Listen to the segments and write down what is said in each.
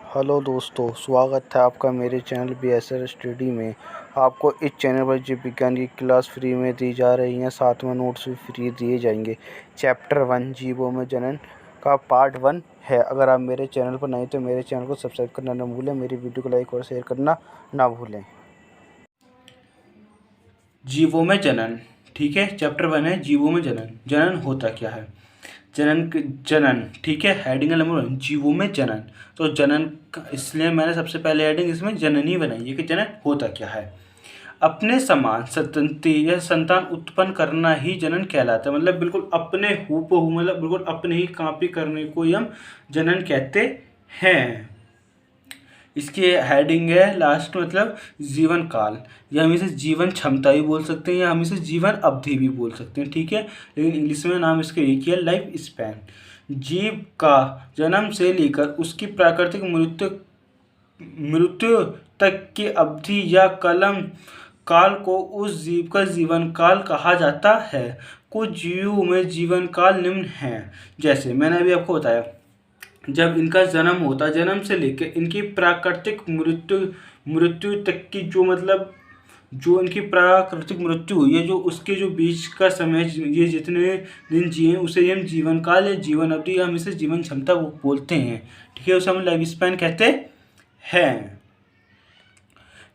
Hello दोस्तों, स्वागत है आपका मेरे चैनल BSR स्टडी में। आपको इस चैनल पर जीव विज्ञान की क्लास फ्री में दी जा रही हैं, साथ में नोट्स भी फ्री दिए जाएंगे। चैप्टर 1 जीवों में जनन का पार्ट 1 है। अगर आप मेरे चैनल पर नहीं तो मेरे चैनल को सब्सक्राइब करना ना भूलें, मेरी वीडियो को लाइक और शेयर करना ना भूलें। जीवों में जनन, ठीक है। चैप्टर 1 है जीवों में जनन। जनन होता क्या है? जनन, ठीक है। हेडिंग नंबर 1, जीवों में जनन। तो जनन इसलिए मैंने सबसे पहले हेडिंग इसमें जननी बनाई है कि जनन होता क्या है। अपने समान संतति या संतान उत्पन्न करना ही जनन कहलाता है। मतलब बिल्कुल अपने हूबहू, मतलब बिल्कुल अपने ही कॉपी करने को ही हम जनन कहते हैं। इसकी हेडिंग है लास्ट, मतलब जीवन काल, या हम इसे जीवन क्षमता भी बोल सकते हैं, या हम इसे जीवन अवधि भी बोल सकते हैं, ठीक है। लेकिन इंग्लिश में नाम इसका एक ही है, लाइफ स्पैन। जीव का जन्म से लेकर उसकी प्राकृतिक मृत्यु तक की अवधि या कलम काल को उस जीव का जीवन काल कहा जाता है। कुछ जीवों में जीवन काल निम्न है, जैसे मैंने अभी आपको बताया, जब इनका जन्म होता, जन्म से लेकर इनकी प्राकृतिक मृत्यु तक की, जो मतलब जो इनकी प्राकृतिक मृत्यु हुई है, जो उसके जो बीच का समय, ये जितने दिन जिए उसे हम जीवन काल या जीवन अवधि, हम इसे जीवन क्षमता बोलते हैं, ठीक है। उसे हम लाइफ स्पैन कहते हैं।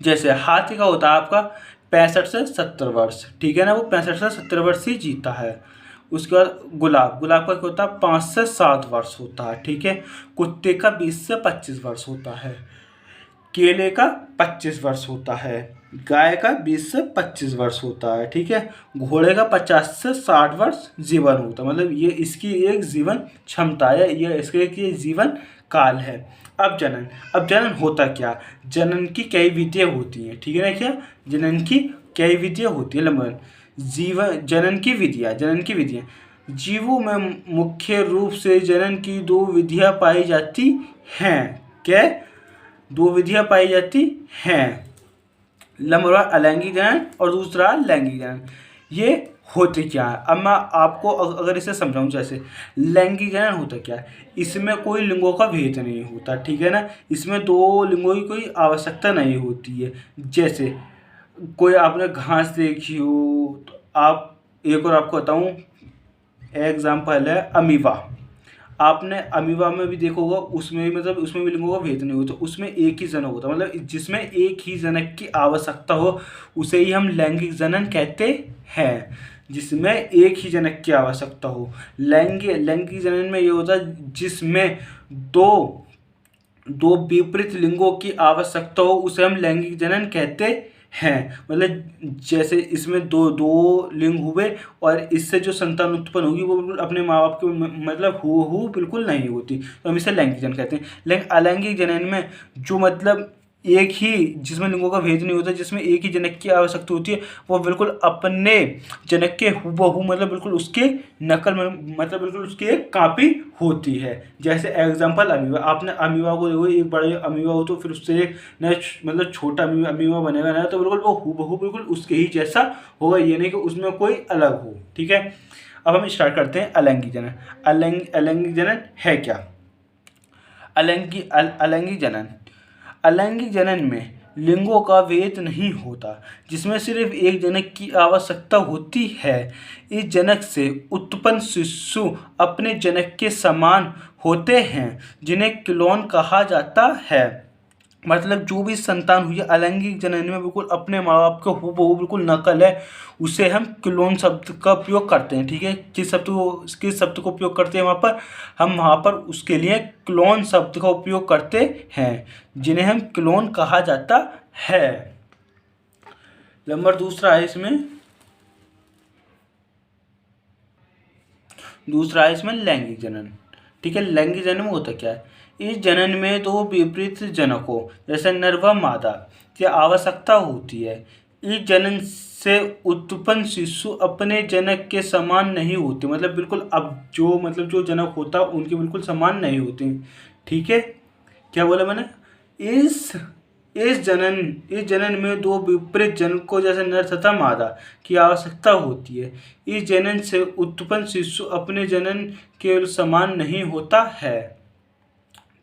जैसे हाथी का होता है आपका 65 से 70 वर्ष, ठीक है ना, वो 65 से 70 वर्ष ही जीता है। उसके बाद गुलाब का क्या होता है, 5 से 7 वर्ष होता है, ठीक है। कुत्ते का 20 से 25 वर्ष होता है। केले का 25 वर्ष होता है। गाय का 20 से 25 वर्ष होता है, ठीक है। घोड़े का 50 से 60 वर्ष जीवन होता है। मतलब ये इसकी एक जीवन क्षमता है, ये इसके एक ये जीवन काल है। अब जनन होता क्या? जनन की कई विधियाँ होती हैं, ठीक है ना। क्या जनन की कई विधियाँ होती है? नंबर जीवन जनन की विधियाँ जीवों में मुख्य रूप से जनन की 2 विधियाँ पाई जाती हैं। क्या 2 विधियाँ पाई जाती हैं? नंबर 1 अलैंगिक जनन और दूसरा लैंगिक जनन। ये होते क्या है? अब मैं आपको अगर इसे समझाऊं, जैसे लैंगिक जनन होता क्या है, इसमें कोई लिंगों का भेद नहीं होता, ठीक है ना। इसमें 2 लिंगों की कोई आवश्यकता नहीं होती है। जैसे कोई आपने घास देखी हो, तो आप एक और आपको बताऊं एग्जाम्पल है अमीबा। आपने अमीबा में भी देखा होगा, उसमें भी मतलब उसमें भी लिंगों का भेद नहीं होता, उसमें एक ही जनक होता। मतलब जिसमें एक ही जनक की आवश्यकता हो उसे ही हम लैंगिक जनन कहते हैं, जिसमें एक ही जनक की आवश्यकता हो। लैंगिक जनन में ये होता है जिसमें दो विपरीत लिंगों की आवश्यकता हो, उसे हम लैंगिक जनन कहते हैं। मतलब जैसे इसमें दो लिंग हुए और इससे जो संतान उत्पन्न होगी वो बिल्कुल अपने माँ बाप के मतलब हूबहू बिल्कुल नहीं होती, तो हम इसे लैंगिक जनन कहते हैं। लेकिन अलैंगिक जनन में जो मतलब एक ही, जिसमें लिंगों का भेद नहीं होता, जिसमें एक ही जनक की आवश्यकता होती है, वो बिल्कुल अपने जनक के हूबहू, मतलब बिल्कुल उसके नकल में, मतलब बिल्कुल उसकी एक कॉपी होती है। जैसे एग्जांपल अमीबा, आपने अमीबा को देखो, एक बड़े अमीबा हो तो फिर उससे एक नया मतलब छोटा अमीबा बनेगा ना, तो बिल्कुल वो हूबहू बिल्कुल उसके ही जैसा होगा, ये नहीं कि उसमें कोई अलग हो, ठीक है। अब हम स्टार्ट करते हैं अलैंगिक जनन। अलैंगिक जनन है क्या? अलैंगिक जनन में लिंगों का भेद नहीं होता, जिसमें सिर्फ एक जनक की आवश्यकता होती है। इस जनक से उत्पन्न शिशु अपने जनक के समान होते हैं, जिन्हें क्लोन कहा जाता है। मतलब जो भी संतान हुई है अलैंगिक जनन में बिल्कुल अपने माँ बाप का हूबहू बिल्कुल नकल है, उसे हम क्लोन शब्द का उपयोग करते हैं, ठीक है। किस शब्द को उपयोग करते हैं वहाँ पर? हम वहाँ पर उसके लिए क्लोन शब्द का उपयोग करते हैं, जिन्हें हम क्लोन कहा जाता है। नंबर दूसरा है इसमें लैंगिक जनन, ठीक है। लैंगिक जनन में होता क्या है? इस जनन में 2 विपरीत जनकों, जैसे नर व मादा, की आवश्यकता होती है। इस जनन से उत्पन्न शिशु अपने जनक के समान नहीं होते, मतलब बिल्कुल अब जो जनक होता है उनके बिल्कुल समान नहीं होते, ठीक है। क्या बोला मैंने? इस इस जनन में 2 विपरीत जनकों, जैसे नर तथा मादा, की आवश्यकता होती है। इस जनन से उत्पन्न शिशु अपने जनन के समान नहीं होता है,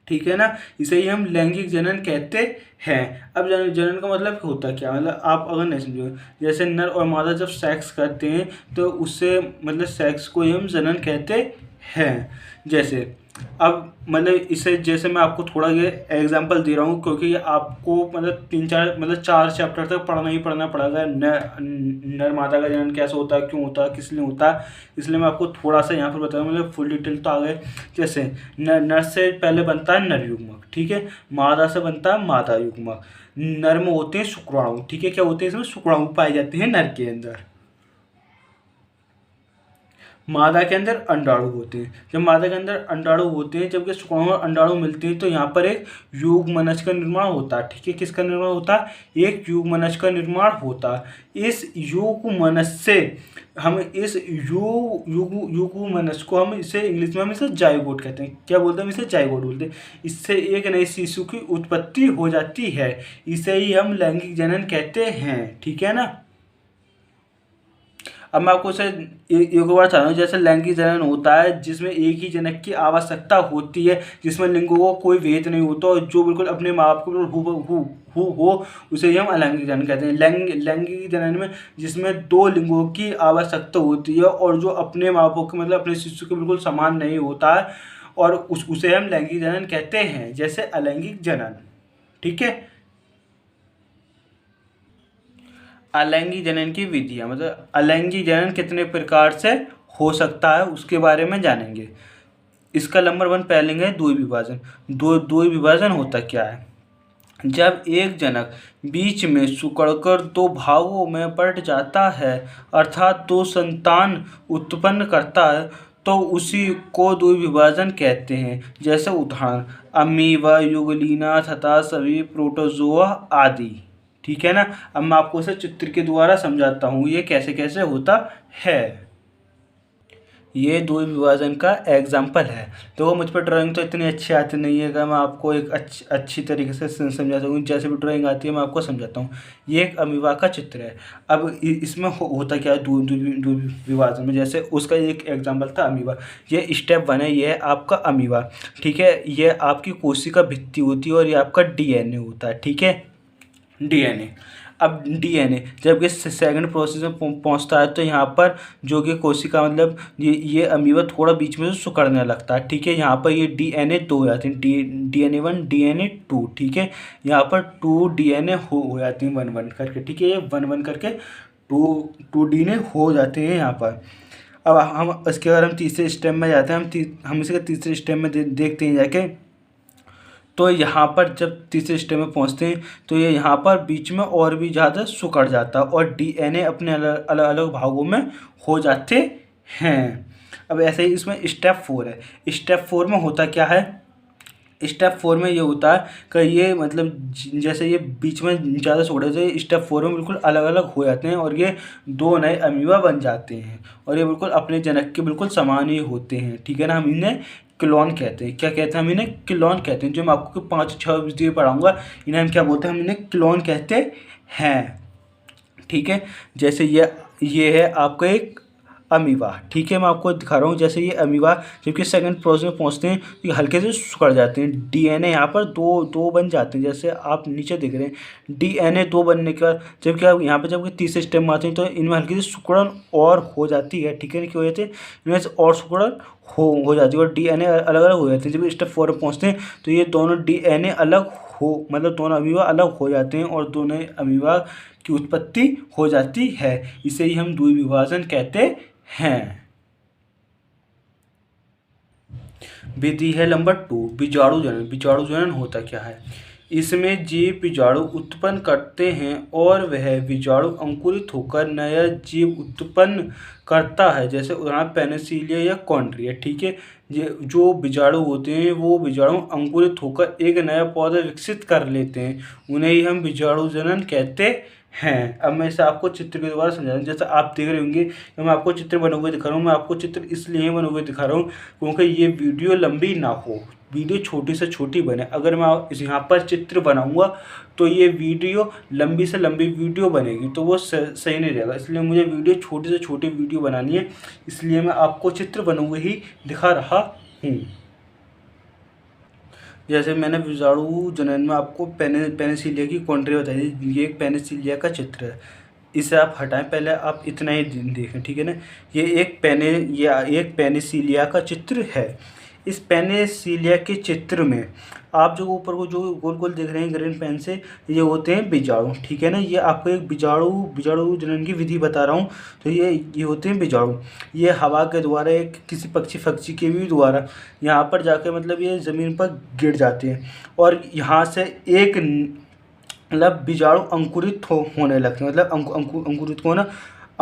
ठीक है ना। इसे ही हम लैंगिक जनन कहते हैं। अब जनन का मतलब होता क्या, मतलब आप अगर नहीं समझोगे, जैसे नर और मादा जब सेक्स करते हैं तो उससे मतलब सेक्स को ही हम जनन कहते हैं। जैसे अब मतलब इसे जैसे मैं आपको थोड़ा ये एग्जांपल दे रहा हूँ, क्योंकि आपको मतलब 3-4 मतलब 4 चैप्टर तक पढ़ना ही पढ़ना पड़ेगा। नर मादा का जनन कैसे होता है, क्यों होता है, किस लिए होता है, इसलिए मैं आपको थोड़ा सा यहाँ पर बताऊँ, मतलब फुल डिटेल तो आ गए। जैसे नर से पहले बनता है नर युग्मक, ठीक है। मादा से बनता है मादा युग्मक। नर में होते हैं शुक्राणु, ठीक है। क्या होते हैं इसमें, शुक्राणु पाए जाते हैं नर के अंदर। मादा के अंदर अंडाणु होते हैं। जब मादा के अंदर अंडाणु होते हैं, जबकि शुक्राणु और अंडाणु मिलते हैं, तो यहाँ पर एक युग्मनज का निर्माण होता है, ठीक है। किसका निर्माण होता है, एक युग्मनज का निर्माण होता है। इस युग्मनज से हम इस युग्मनज को हम इसे इंग्लिश में हम इसे जाइगोट कहते हैं। क्या बोलते हैं, हम इसे जाइगोट बोलते हैं। इससे एक नए शिशु की उत्पत्ति हो जाती है। इसे ही हम लैंगिक जनन कहते हैं, ठीक है ना। अब मैं आपको इसे एक बार बता रहा हूँ। जैसे लैंगिक जनन होता है जिसमें एक ही जनक की आवश्यकता होती है, जिसमें लिंगों को कोई भेद नहीं होता और जो बिल्कुल अपने माँ बाप को बिल्कुल हु हो, उसे ही हम अलैंगिक जनन कहते हैं। लैंगिक जनन में जिसमें 2 लिंगों की आवश्यकता होती है और जो अपने माँ बाप के मतलब अपने शिशु के बिल्कुल समान नहीं होता है, और उसे हम लैंगिक जनन कहते हैं, जैसे अलैंगिक जनन, ठीक है। अलैंगिक जनन की विधियाँ, मतलब अलैंगिक जनन कितने प्रकार से हो सकता है उसके बारे में जानेंगे। इसका नंबर 1 पहले है द्वि विभाजन। द्वि विभाजन होता क्या है, जब एक जनक बीच में सिकुड़कर 2 भागों में बंट जाता है, अर्थात 2 संतान उत्पन्न करता है, तो उसी को द्वि विभाजन कहते हैं। जैसे उदाहरण अमीबा, युगलिना तथा सभी प्रोटोजोआ आदि, ठीक है ना। अब मैं आपको इसे चित्र के द्वारा समझाता हूँ ये कैसे कैसे होता है। ये द्वि विभाजन का एग्जाम्पल है। तो मुझ पर ड्राइंग तो इतनी अच्छी आती नहीं है कि मैं आपको एक अच्छी तरीके से समझा सकूँ। जैसे भी ड्राइंग आती है मैं आपको समझाता हूँ। ये एक अमीबा का चित्र है। अब इसमें होता क्या है द्वि विभाजन में, जैसे उसका एक एग्जाम्पल था अमीबा। ये स्टेप 1 है, ये है आपका अमीबा, ठीक है। ये आपकी कोशिका भित्ति होती है और ये आपका डीएनए होता है, ठीक है। डीएनए, अब डीएनए जब ये सेकंड प्रोसेस में पहुंचता है, तो यहाँ पर जो कि कोशिका मतलब ये अमीबा थोड़ा बीच में से सिकुड़ने लगता है, ठीक है। यहाँ पर ये डीएनए 2 हो जाते हैं, डीएनए 1 डीएनए 2, ठीक है। यहाँ पर 2 डीएनए हो जाते हैं 1-1 करके, ठीक है। ये 1-1 करके 2 डीएनए हो जाते हैं यहाँ पर। अब हम इसके बाद हम तीसरे स्टेप में जाते हैं। हम इसके तीसरे स्टेप में देखते हैं जाके। तो यहाँ पर जब तीसरे स्टेप में पहुँचते हैं, तो ये यहाँ पर बीच में और भी ज़्यादा सिकुड़ जाता है और डीएनए अपने अलग अलग भागों में हो जाते हैं। अब ऐसे ही इसमें स्टेप 4 है। स्टेप 4 में होता क्या है, स्टेप 4 में ये होता है कि ये मतलब जैसे ये बीच में ज़्यादा सिकुड़े थे, स्टेप 4 में बिल्कुल अलग अलग हो जाते हैं और ये 2 नए अमीबा बन जाते हैं और ये बिल्कुल अपने जनक के बिल्कुल समान ही होते हैं, ठीक है ना। हम इन्हें क्लोन कहते हैं। क्या कहते हैं, हम इन्हें क्लोन कहते हैं। जो मैं आपको 5-6 वीडियो पढ़ाऊँगा, इन्हें हम क्या बोलते हैं, हम इन्हें क्लोन कहते हैं, ठीक है। जैसे ये है आपका एक अमीबा, ठीक है। मैं आपको दिखा रहा हूँ। जैसे ये अमीबा जबकि सेकंड प्रोसेस में पहुँचते हैं तो ये हल्के से सिकुड़ जाते हैं। डीएनए यहाँ पर दो बन जाते हैं, जैसे आप नीचे देख रहे हैं डीएनए 2 बनने के बाद जबकि आप यहाँ पे जब तीसरे स्टेप में आते हैं तो इनमें हल्की सी सिकुड़न और हो जाती है, ठीक है। की वजह से इनमें से और सिकुड़न हो जाती है और डीएनए अलग अलग हो जाते हैं। जब स्टेप 4 में पहुँचते हैं तो ये दोनों डीएनए अलग हो मतलब दोनों अमीबा अलग हो जाते हैं और दोनों अमीबा की उत्पत्ति हो जाती है। इसे ही हम द्वि विभाजन कहते हैं। विधि है नंबर 2 बीजाणु जनन। बीजाणु जनन होता क्या है, इसमें जीव बीजाणु उत्पन्न करते हैं और वह बीजाणु अंकुरित होकर नया जीव उत्पन्न करता है। जैसे उदाहरण पेनिसिलिया या कॉन्ड्रिया, ठीक है। ये जो बीजाणु होते हैं वो बीजाणु अंकुरित होकर एक नया पौधा विकसित कर लेते हैं, उन्हें ही हम बीजाणु जनन कहते हैं। अब मैं इसे आपको चित्र के द्वारा समझा रहा हूँ। जैसे आप देख रहे होंगे मैं आपको चित्र बने हुए दिखा रहा हूँ। मैं आपको चित्र इसलिए बने हुए दिखा रहा हूँ क्योंकि ये वीडियो लंबी ना हो, वीडियो छोटी से छोटी बने। अगर मैं यहाँ पर चित्र बनाऊंगा तो ये वीडियो लंबी से लंबी वीडियो बनेगी, तो वो सही नहीं रहेगा। इसलिए मुझे वीडियो छोटी से छोटी वीडियो बनानी है, इसलिए मैं आपको चित्र बने हुए ही दिखा रहा हूँ। जैसे मैंने बीजाणु जनन में आपको पेनिसिलिया की कॉन्ट्री बताई थी, ये एक पेनिसिलिया का चित्र है। इसे आप हटाएं, पहले आप इतना ही देखें, ठीक है ना। ये एक पेनिसिलिया का चित्र है। इस पेनिसिलिया के चित्र में आप जो ऊपर को जो गोल गोल देख रहे हैं ग्रीन पेन से, ये होते हैं बीजाणु, ठीक है ना। ये आपको एक बीजाणु जनन की विधि बता रहा हूँ। तो ये होते हैं बीजाणु। ये हवा के द्वारा, एक किसी पक्षी के भी द्वारा यहाँ पर जाके मतलब ये ज़मीन पर गिर जाते हैं और यहाँ से एक मतलब बीजाणु अंकुरित होने लगते हैं। मतलब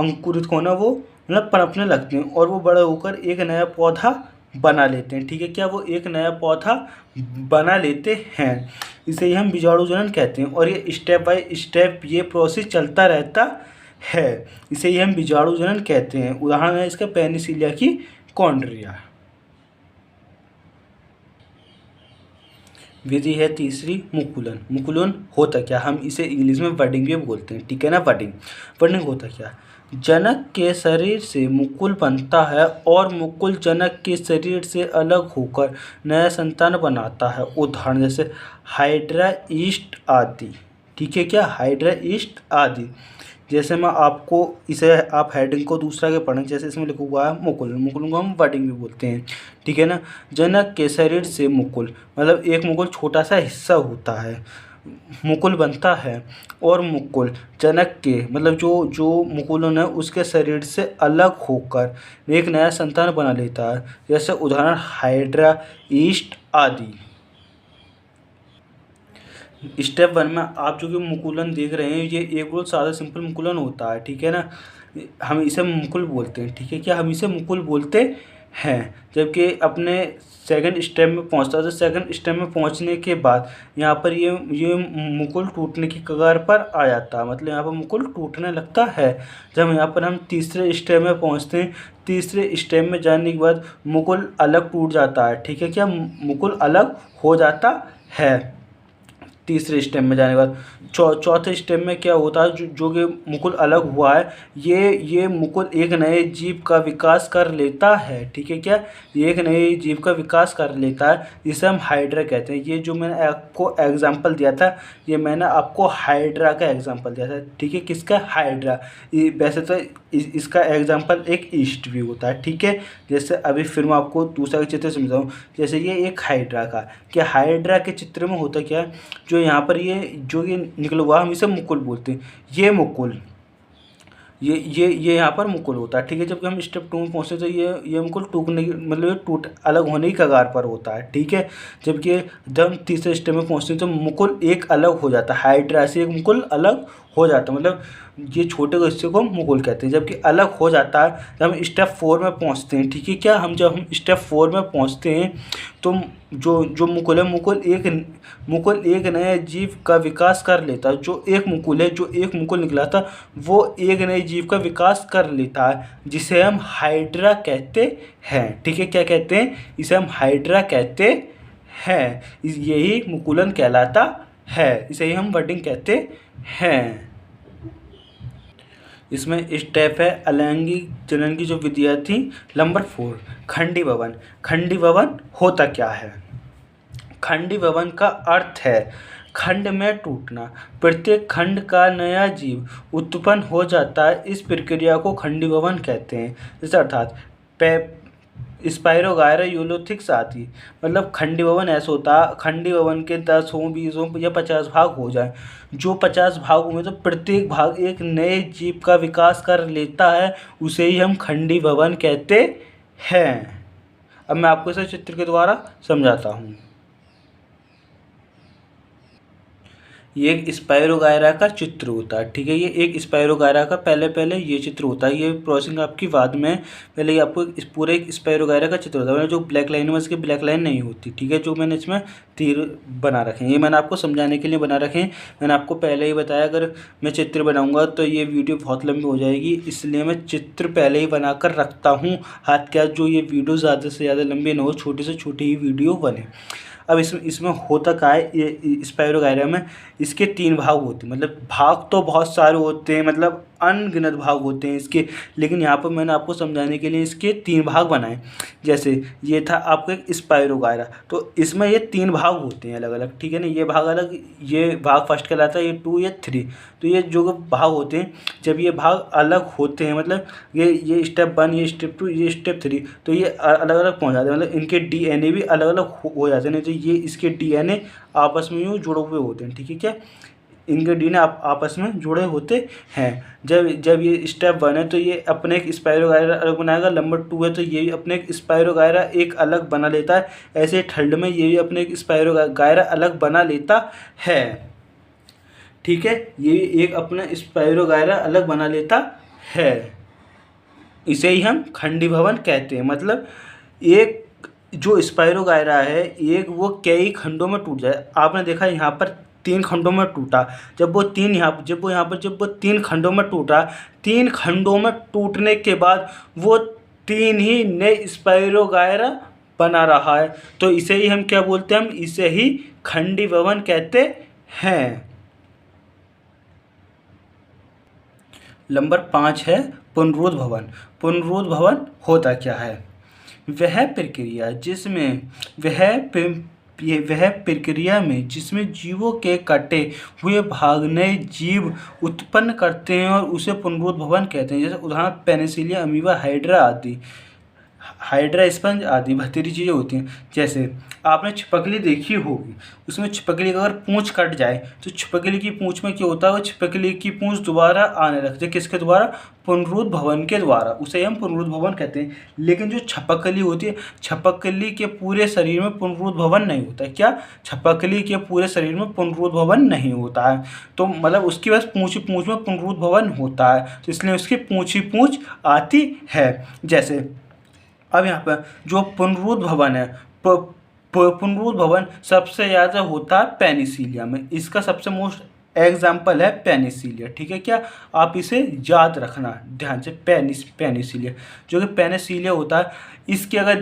अंकुरित होना वो मतलब पनपने लगते हैं और वो बड़े होकर एक नया पौधा बना लेते हैं, ठीक है। क्या वो एक नया पौधा बना लेते हैं, इसे ही हम बीजाणु जनन कहते हैं। और ये स्टेप बाय स्टेप ये प्रोसेस चलता रहता है, इसे ही हम बीजाणु जनन कहते हैं। उदाहरण है इसका पेनिसिलिया की कॉन्ड्रिया। विधि है तीसरी मुकुलन। मुकुलन होता क्या, हम इसे इंग्लिश में बडिंग भी बोलते हैं, ठीक है ना। बडिंग होता क्या, जनक के शरीर से मुकुल बनता है और मुकुल जनक के शरीर से अलग होकर नया संतान बनाता है। उदाहरण जैसे हाइड्रा ईस्ट आदि, ठीक है क्या, हाइड्रा ईस्ट आदि। जैसे मैं आपको इसे आप हेडिंग को दूसरा के पढ़ें, जैसे इसमें लिखा हुआ है मुकुल, मुकुल को हम बडिंग भी बोलते हैं, ठीक है ना। जनक के शरीर से मुकुल मतलब एक मुकुल छोटा सा हिस्सा होता है, मुकुल बनता है और मुकुल जनक के मतलब जो मुकुलन है उसके शरीर से अलग होकर एक नया संतान बना लेता है। जैसे उदाहरण हाइड्रा ईस्ट आदि। स्टेप 1 में आप जो कि मुकुलन देख रहे हैं, ये एक बहुत सादा सिंपल मुकुलन होता है, ठीक है ना। हम इसे मुकुल बोलते हैं, ठीक है क्या, हम इसे मुकुल बोलते हैं। जबकि अपने सेकंड स्टेप में पहुंचता है, तो सेकंड स्टेप में पहुंचने के बाद यहाँ पर ये मुकुल टूटने की कगार पर आ जाता है, मतलब यहाँ पर मुकुल टूटने लगता है। जब यहाँ पर हम तीसरे स्टेप में पहुंचते हैं, तीसरे स्टेप में जाने के बाद मुकुल अलग टूट जाता है, ठीक है क्या, मुकुल अलग हो जाता है तीसरे स्टेप में जाने के बाद। चौथे स्टेप में क्या होता है, जो कि मुकुल अलग हुआ है, ये मुकुल एक नए जीव का विकास कर लेता है, ठीक है क्या, ये एक नए जीव का विकास कर लेता है, जिसे हम हाइड्रा कहते हैं। ये जो मैंने आपको एग्जांपल दिया था, ये मैंने आपको हाइड्रा का एग्जांपल दिया था, ठीक है, किसका, हाइड्रा। वैसे तो इसका एग्जांपल एक ईस्ट भी होता है, ठीक है। जैसे अभी फिर मैं आपको दूसरा चित्र समझाऊँ, जैसे ये एक हाइड्रा का, कि हाइड्रा के चित्र में होता क्या है, जो यहाँ पर ये जो ये निकला हुआ हम इसे मुकुल बोलते हैं। ये मुकुल ये यहाँ पर मुकुल होता है, ठीक है। जबकि हम स्टेप 2 में पहुँचते तो ये मुकुल टूटने की मतलब टूट अलग होने की कगार पर होता है, ठीक है। जबकि जब हम तीसरे स्टेप में पहुँचते हैं तो मुकुल एक अलग हो जाता है, हाइड्रा से एक मुकुल अलग हो जाता है, मतलब ये छोटे हिस्से को हम मुकुल कहते हैं। जबकि अलग हो जाता है जब हम स्टेप 4 में पहुँचते हैं, ठीक है क्या। जब हम स्टेप 4 में पहुँचते हैं तो जो मुकुल है, मुकुल एक नए जीव का विकास कर लेता है। जो एक मुकुल निकला था वो एक नए जीव का विकास कर लेता है, जिसे हम हाइड्रा कहते हैं, ठीक है। क्या कहते हैं, इसे हम हाइड्रा कहते हैं। यही मुकुलन कहलाता है, इसे ही हम बडिंग कहते हैं। इसमें स्टेप है अलैंगिक जनन की जो विधियाँ थी। नंबर 4 खंडी भवन। खंडी भवन होता क्या है, खंडी भवन का अर्थ है खंड में टूटना। प्रत्येक खंड का नया जीव उत्पन्न हो जाता है, इस प्रक्रिया को खंडी भवन कहते हैं। जैसे अर्थात स्पाइरोगायरा यूलोथिक्स आदि, मतलब खंडी भवन ऐसा होता है, खंडी भवन के 10 हों 20 हों या 50 भाग हो जाए। जो 50 भाग हुए तो प्रत्येक भाग एक नए जीव का विकास कर लेता है, उसे ही हम खंडी भवन कहते हैं। अब मैं आपको इसे चित्र के द्वारा समझाता हूँ। ये एक स्पाइरोगायरा का चित्र होता है, ठीक है। ये एक स्पाइरोगायरा का पहले ये चित्र होता है, ये प्रोसेसिंग आपकी बाद में, पहले ये आपको पूरे एक स्पाइरोगायरा का चित्र होता है। जो ब्लैक लाइन है उसकी ब्लैक लाइन नहीं होती, ठीक है। जो मैंने इसमें तीर बना रखे हैं, ये मैंने आपको समझाने के लिए बना रखे हैं। मैंने आपको पहले ही बताया अगर मैं चित्र बनाऊँगा तो ये वीडियो बहुत लंबी हो जाएगी, इसलिए मैं चित्र पहले ही बना कर रखता हूँ। हाथ क्या जो ये वीडियो ज़्यादा से ज़्यादा लंबी ना हो, छोटी से छोटी ही वीडियो बने। अब इसमें होता क्या है, ये स्पाइरोगायरा में इसके 3 भाग होते हैं। मतलब भाग तो बहुत सारे होते हैं, मतलब अनगिनत भाग होते हैं इसके, लेकिन यहाँ पर मैंने आपको समझाने के लिए इसके 3 भाग बनाए। जैसे ये था आपका एक स्पाइरोगायरा, तो इसमें ये 3 भाग होते हैं अलग अलग, ठीक है ना। ये भाग अलग, ये भाग फर्स्ट कहलाता है, ये 2, ये 3। तो ये जो भाग होते हैं, जब ये भाग अलग होते हैं, मतलब ये स्टेप 1, ये स्टेप 2, ये स्टेप 3, तो ये अलग अलग पहुँच जाते हैं, मतलब इनके DNA भी अलग अलग हो जाते हैं। नहीं तो ये इसके DNA आपस में यूँ जुड़े हुए होते हैं, ठीक है क्या, इनके DNA आपस में जुड़े होते हैं। जब ये स्टेप 1 है तो ये अपने एक स्पाइरोगायरा अलग बनाएगा, नंबर 2 है तो ये भी अपने एक स्पाइरोगायरा एक अलग बना लेता है, ऐसे थर्ड में ये भी अपने एक स्पाइरोगायरा अलग बना लेता है, ठीक है। ये एक अपना स्पाइरोगायरा अलग बना लेता है, इसे ही हम खंडी भवन कहते हैं। मतलब एक जो स्पाइरोगायरा है, एक वो कई खंडों में टूट जाए। आपने देखा यहाँ पर 3 खंडों में टूटा, जब वो 3 खंडों में टूटा, 3 खंडों में टूटने के बाद वो 3 ही नए स्पाइरोगायरा बना रहा है, तो इसे ही हम क्या बोलते हैं, हम इसे ही खंडी भवन कहते हैं। नंबर 5 है पुनरुद्ध भवन। पुनरुद्ध भवन होता क्या है? वह प्रक्रिया जिसमें जीवों के कटे हुए भाग नए जीव उत्पन्न करते हैं और उसे पुनरुद्ध भवन कहते हैं। जैसे उदाहरण पेनिसिलिया, अमीबा, हाइड्रा स्पंज आदि भतीरी चीज़ें होती हैं। जैसे आपने छिपकली देखी होगी, उसमें छिपकली का अगर पूँछ कट जाए तो छिपकली की पूँछ में क्या होता है, वो छिपकली की पूँछ दोबारा आने लगती है, किसके द्वारा, पुनरुद्ध भवन के द्वारा, उसे हम पुनरुद्ध भवन कहते हैं। लेकिन जो छपकली होती है, छपकली के पूरे शरीर में पुनरुद्ध भवन नहीं होता है। क्या? छपकली के पूरे शरीर में पुनरुद्ध भवन नहीं होता है, तो मतलब उसकी बस पूँछ में पुनरुद्ध भवन होता है, तो इसलिए उसकी पूँछ आती है। जैसे अब यहाँ पर जो पुनरुद्ध भवन है, पुनरुद्ध भवन सबसे ज़्यादा होता है पेनिसिलिया में। इसका सबसे मोस्ट एग्जाम्पल है पेनिसिलिया, ठीक है क्या, आप इसे याद रखना ध्यान से। पेनिसिलिया जो कि पेनिसिलिया होता है, इसके अगर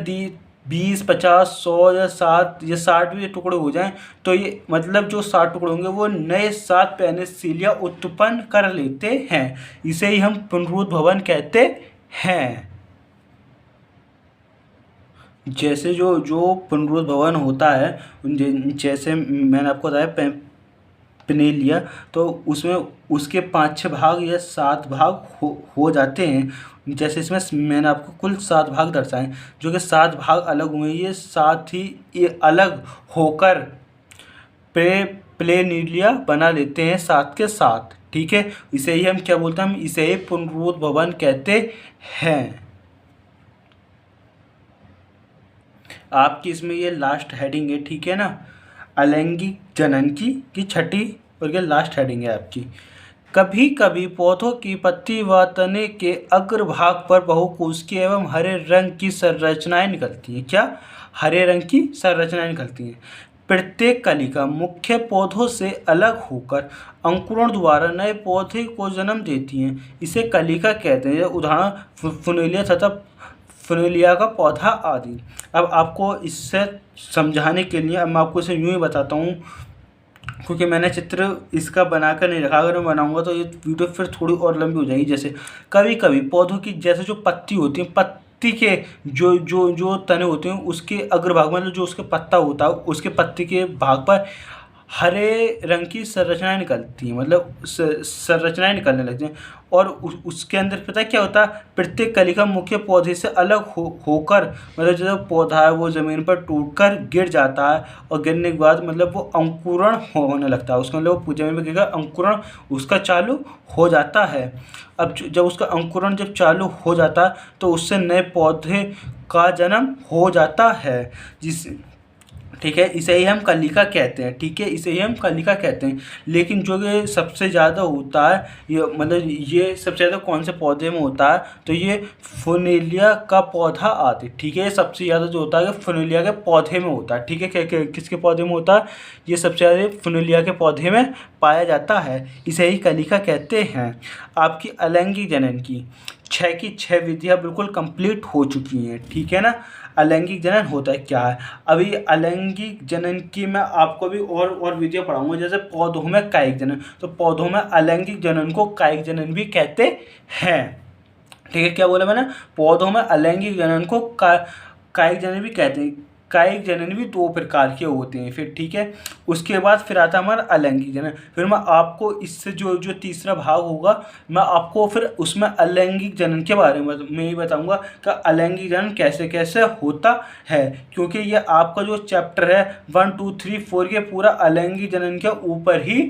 20, 50, 100 या 60 भी टुकड़े हो जाएं, तो ये मतलब जो 60 टुकड़े होंगे वो नए 7 पेनिसिलिया उत्पन्न कर लेते हैं, इसे ही हम पुनरुद्ध भवन कहते हैं। जैसे जो पुनरुद्ध भवन होता है, जैसे मैंने आपको बताया पिनेलिया, तो उसमें उसके 5-6 भाग या 7 भाग हो जाते हैं। जैसे इसमें मैंने आपको कुल 7 भाग दर्शाए, जो कि 7 भाग अलग हुए, ये 7 ही ये अलग होकर प्लेनिलिया बना लेते हैं 7 के 7, ठीक है। इसे ही हम क्या बोलते हैं, हम इसे ही पुनरुद्ध भवन कहते हैं। आपकी इसमें ये लास्ट हेडिंग है, ठीक है ना, अलैंगिक जनन की छठी और ये लास्ट हेडिंग है आपकी। कभी कभी पौधों की पत्ती व तने के अग्रभाग पर बहुकोशिकीय एवं हरे रंग की संरचनाएं निकलती हैं। क्या? हरे रंग की संरचनाएं निकलती हैं। प्रत्येक कलिका मुख्य पौधों से अलग होकर अंकुरण द्वारा नए पौधे को जन्म देती हैं, इसे कलिका कहते हैं। उदाहरण फुनेलिया तथा फुनेलिया का पौधा आदि। अब आपको इससे समझाने के लिए अब मैं आपको इसे यूँ ही बताता हूँ, क्योंकि मैंने चित्र इसका बनाकर नहीं रखा, अगर मैं बनाऊंगा तो ये वीडियो फिर थोड़ी और लंबी हो जाएगी। जैसे कभी कभी पौधों की जैसे जो पत्ती होती है, पत्ती के जो तने होते हैं उसके अग्रभाग, मतलब जो उसके पत्ता होता है उसके पत्ती के भाग पर हरे रंग की संरचनाएं निकलती हैं, मतलब संरचनाएं निकलने लगती हैं। और उसके अंदर पता है क्या होता है, प्रत्येक कलिका मुख्य पौधे से अलग होकर, मतलब जो पौधा है वो ज़मीन पर टूटकर गिर जाता है, और गिरने के बाद मतलब वो अंकुरण होने लगता है उसका, मतलब वो ज़मीन पर गिरकर अंकुरण उसका चालू हो जाता है। अब जब उसका अंकुरण जब चालू हो जाता है तो उससे नए पौधे का जन्म हो जाता है, ठीक है, इसे ही हम कलिका कहते हैं, ठीक है, इसे ही हम कलिका कहते हैं। लेकिन जो ये सबसे ज़्यादा होता है, ये मतलब ये सबसे ज़्यादा कौन से पौधे में होता है, तो ये फुनेलिया का पौधा आदि, ठीक है, ये सबसे ज़्यादा जो होता है फुनेलिया के पौधे में होता है, ठीक है। किसके पौधे में होता है? ये सबसे ज़्यादा फुनेलिया के पौधे में पाया जाता है, इसे ही कलिका कहते हैं। आपकी अलैंगिक जनन की 6 की 6 विधियाँ बिल्कुल कंप्लीट हो चुकी हैं, ठीक है ना। अलैंगिक जनन होता है क्या है। अभी अलैंगिक जनन की मैं आपको भी और वीडियो पढ़ाऊंगा। जैसे पौधों में कायिक जनन, तो पौधों में अलैंगिक जनन को कायिक जनन भी कहते हैं। ठीक है, क्या बोला मैंने, पौधों में अलैंगिक जनन को कायिक जनन भी कहते हैं। कायिक जनन भी 2 प्रकार के होते हैं फिर। ठीक है, उसके बाद फिर आता है हमारा अलैंगिक जनन। फिर मैं आपको इससे जो तीसरा भाग होगा, मैं आपको फिर उसमें अलैंगिक जनन के बारे में ही बताऊंगा कि अलैंगिक जनन कैसे कैसे होता है, क्योंकि ये आपका जो चैप्टर है 1 2 3 4 के पूरा अलैंगिक जनन के ऊपर ही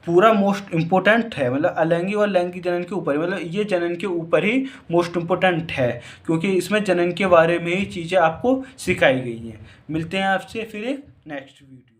पूरा मोस्ट इम्पोर्टेंट है। मतलब अलैंगिक और लैंगिक जनन के ऊपर, मतलब ये जनन के ऊपर ही मोस्ट इम्पोर्टेंट है, क्योंकि इसमें जनन के बारे में ही चीज़ें आपको सिखाई गई हैं। मिलते हैं आपसे फिर एक नेक्स्ट वीडियो।